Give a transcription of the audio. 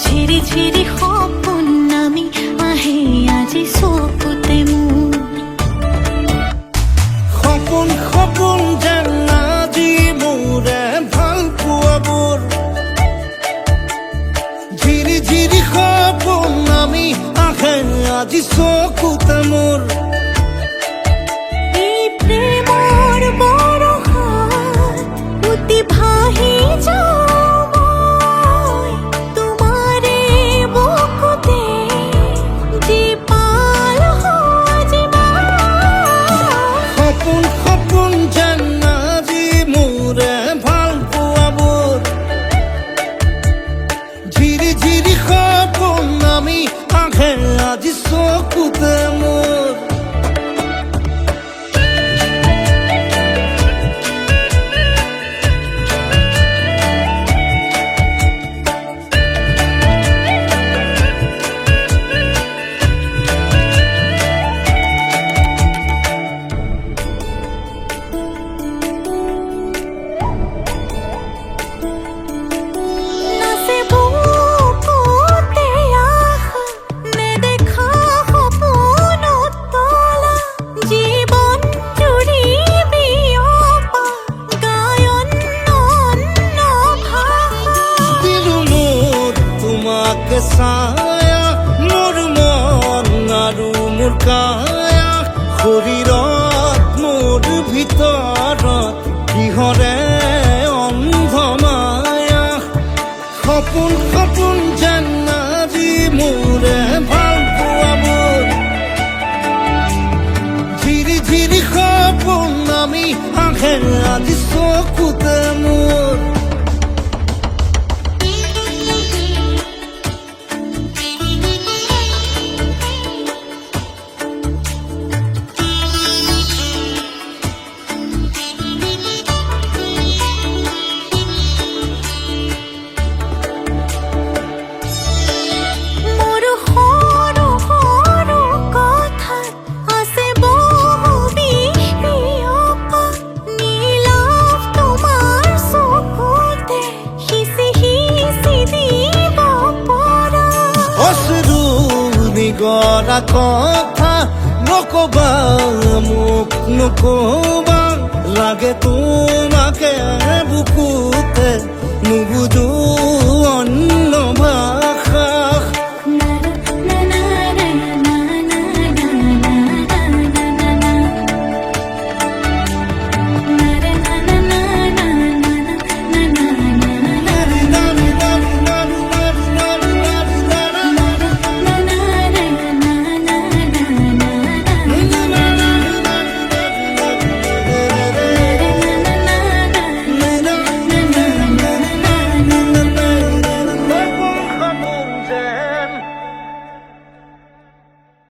ঝিৰি ঝিৰি সপোন নামি আহে আজি চকুতে মোৰ সপোন সপোন যেন আজি মোৰে ভাল পোৱাবোৰ ঝিৰি ঝিৰি সপোন নামি আহে আজি চকুতে মোৰ এই প্ৰেমৰ বৰষাত উটি ভাহি যাওঁ আজি চকুতে মোৰ ছায়া মোৰ মন আৰু মোৰ কায়া শৰীৰত মোৰ ভিতৰত কিহৰে অন্ধ মায়া সপোন সপোন যেন আজি মোৰে ভাল পোৱাবোৰ ঝিৰি ঝিৰি সপোন নামি আহে আজি চকুতে মোৰ গৰা কথা নকবা মোক নকবা লাগে তোমাকে বুকুতে নুবুজো অন্য